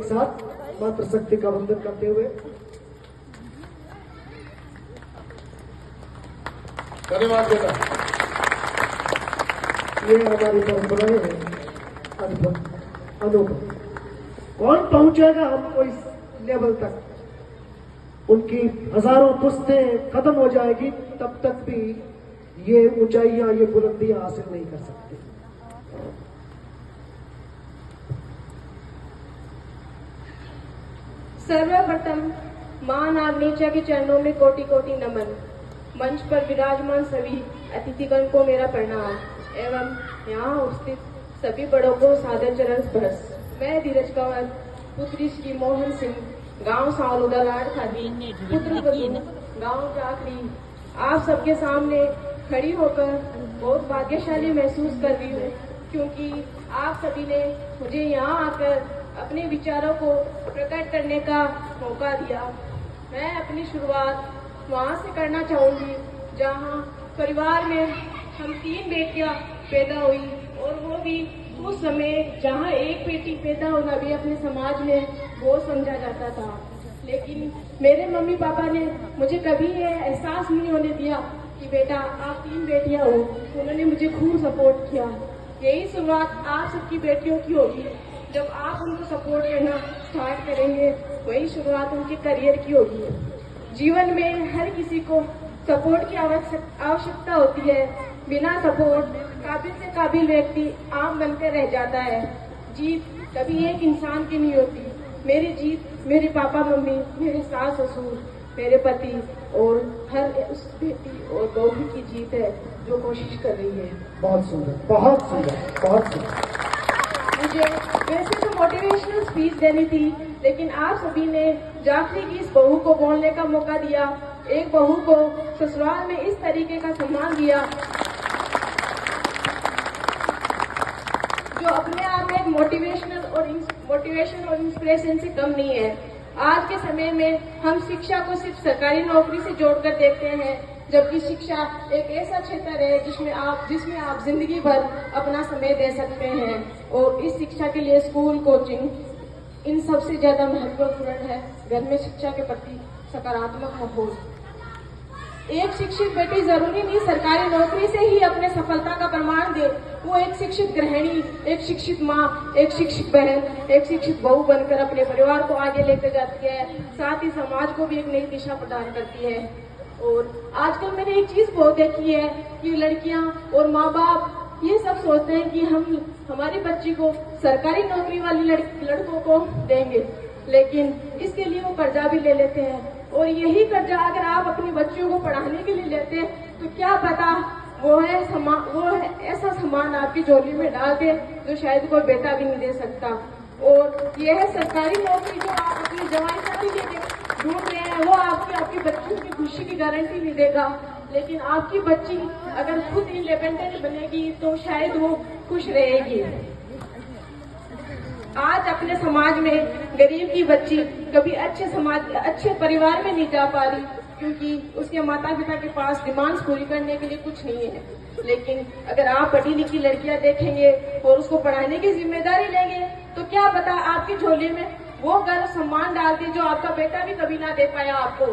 एक साथ मातृशक्ति का वंदन करते हुए। धन्यवाद बेटा। ये हमारी परंपराएं हैं अनुभव। कौन पहुंचेगा हमको इस लेवल तक? उनकी हजारों पुश्तें खत्म हो जाएगी तब तक भी ये ऊंचाइयां, ये बुलंदियां हासिल नहीं कर सकते। सर्वप्रथम मां नागनीचा के चरणों में कोटि कोटि नमन। मंच पर विराजमान सभी अतिथिगण को मेरा प्रणाम एवं यहाँ उपस्थित सभी बड़ों को सादर चरण स्पर्श। मैं धीरज कंवर, पुत्री श्री मोहन सिंह, गांव सावलुदा लाड खादी, पुत्र गांव जाखरी, आप सबके सामने खड़ी होकर बहुत भाग्यशाली महसूस कर रही हूँ, क्योंकि आप सभी ने मुझे यहाँ आकर अपने विचारों को प्रकट करने का मौका दिया। मैं अपनी शुरुआत वहाँ से करना चाहूंगी जहाँ परिवार में हम 3 बेटियां पैदा हुई, और वो भी उस समय जहाँ एक बेटी पैदा होना भी अपने समाज में वो समझा जाता था। लेकिन मेरे मम्मी पापा ने मुझे कभी ये एहसास नहीं होने दिया कि बेटा आप 3 बेटियां हो। उन्होंने मुझे खूब सपोर्ट किया। यही शुरुआत आप सबकी बेटियों की होगी। जब आप उनको सपोर्ट करना स्टार्ट करेंगे, वही शुरुआत उनके करियर की होगी। जीवन में हर किसी को सपोर्ट की आवश्यकता होती है। बिना सपोर्ट काबिल से काबिल व्यक्ति आम बनकर रह जाता है। जीत कभी एक इंसान की नहीं होती। मेरी जीत मेरे पापा मम्मी, मेरे सास ससुर, मेरे पति और हर उस बेटी और बहू की जीत है जो कोशिश कर रही है। बहुत सुंदर, बहुत सुंदर, बहुत सुंदर। मुझे वैसे तो मोटिवेशनल स्पीच देनी थी, लेकिन आप सभी ने जाखरी की इस बहू को बोलने का मौका दिया। एक बहू को ससुराल में इस तरीके का सम्मान दिया, जो अपने आप में एक मोटिवेशन और इंस्पिरेशन से कम नहीं है। आज के समय में हम शिक्षा को सिर्फ सरकारी नौकरी से जोड़कर देखते हैं, जबकि शिक्षा एक ऐसा क्षेत्र है जिसमें आप जिंदगी भर अपना समय दे सकते हैं। और इस शिक्षा के लिए स्कूल, कोचिंग इन सबसे ज्यादा महत्वपूर्ण है। घर में शिक्षा के प्रति सकारात्मक माहौल। एक शिक्षित बेटी जरूरी नहीं सरकारी नौकरी से ही अपने सफलता का प्रमाण दे। वो एक शिक्षित गृहिणी, एक शिक्षित माँ, एक शिक्षित बहन, एक शिक्षित बहू बनकर अपने परिवार को आगे लेकर जाती है, साथ ही समाज को भी एक नई दिशा प्रदान करती है। और आजकल मैंने एक चीज बहुत देखी है कि लड़कियां और माँ बाप ये सब सोचते हैं कि हम हमारी बच्ची को सरकारी नौकरी वाली लड़कों को देंगे, लेकिन इसके लिए वो कर्जा भी ले लेते हैं। और यही कर्जा अगर आप अपनी बच्चियों को पढ़ाने के लिए लेते हैं तो क्या पता वो है ऐसा सामान आपकी झोली में डाल दे जो शायद कोई बेटा भी नहीं दे सकता। और यह सरकारी नौकरी जो आप अपनी जवानी शादी के ढूंढ रहे हैं, वो आपकी बच्चियों की खुशी की गारंटी नहीं देगा। लेकिन आपकी बच्ची अगर खुद इंडिपेंडेंट बनेगी तो शायद वो खुश रहेगी। आज अपने समाज में गरीब की बच्ची कभी अच्छे परिवार में नहीं जा पा रही, क्योंकि उसके माता पिता के पास डिमांड्स पूरी करने के लिए कुछ नहीं है। लेकिन अगर आप पढ़ी लिखी लड़कियां देखेंगे और उसको पढ़ाने की जिम्मेदारी लेंगे तो क्या पता आपकी झोली में वो गर्व सम्मान डाल दे जो आपका बेटा भी कभी ना दे पाया आपको।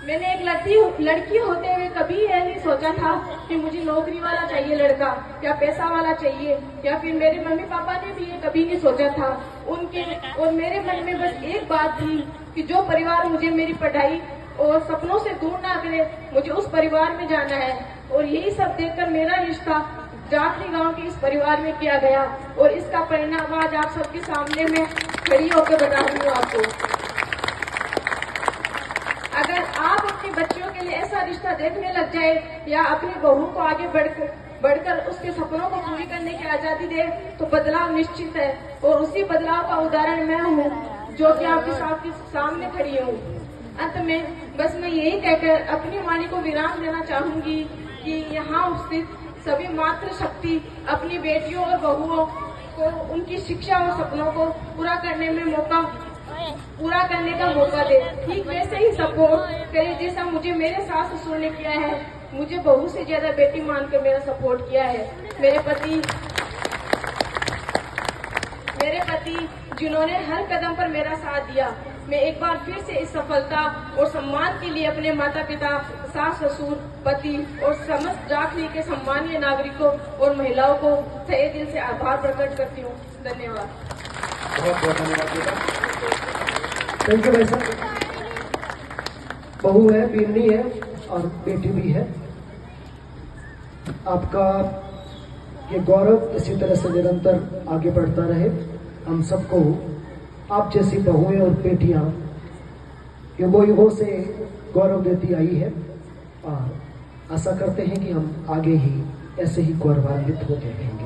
मैंने एक लड़की होते हुए कभी यह नहीं सोचा था कि मुझे नौकरी वाला चाहिए लड़का या पैसा वाला चाहिए, या फिर मेरे मम्मी पापा ने भी ये कभी नहीं सोचा था। उनके और मेरे मन में बस एक बात थी कि जो परिवार मुझे मेरी पढ़ाई और सपनों से दूर ना करे, मुझे उस परिवार में जाना है। और यही सब देखकर मेरा रिश्ता जाखरी गांव के इस परिवार में किया गया, और इसका परिणाम आज आप सबके सामने में खड़ी होकर बता रही हूँ आपको। अगर आप अपनी बच्चियों के लिए ऐसा रिश्ता देखने लग जाए या अपनी बहू को आगे बढ़कर उसके सपनों को पूरी करने की आजादी दे, तो बदलाव निश्चित है। और उसी बदलाव का उदाहरण मैं हूँ जो कि आपके सामने खड़ी हूँ। अंत में बस मैं यही कहकर अपनी वाणी को विराम देना चाहूंगी कि यहाँ उपस्थित सभी मातृशक्ति अपनी बेटियों और बहुओं को उनकी शिक्षा और सपनों को पूरा करने का मौका दे। ठीक वैसे ही सपोर्ट करे जैसा मुझे मेरे सास ससुर ने किया है। मुझे बहू से ज्यादा बेटी मानकर मेरा सपोर्ट किया है। मेरे मेरे पति जिन्होंने हर कदम पर मेरा साथ दिया। मैं एक बार फिर से इस सफलता और सम्मान के लिए अपने माता पिता, सास ससुर, पति और समस्त झांसी के सम्मानीय नागरिकों और महिलाओं को तहे दिल से आभार प्रकट करती हूँ। धन्यवाद। बहुत बहुत धन्यवाद बेटा। थैंक यू भाई साहब। बहू है, बीमनी है और बेटी भी है। आपका ये गौरव इसी तरह से निरंतर आगे बढ़ता रहे। हम सबको आप जैसी बहुएं और बेटियां युगों युगों से गौरव देती आई है और आशा करते हैं कि हम आगे ही ऐसे ही गौरवान्वित होते रहेंगे।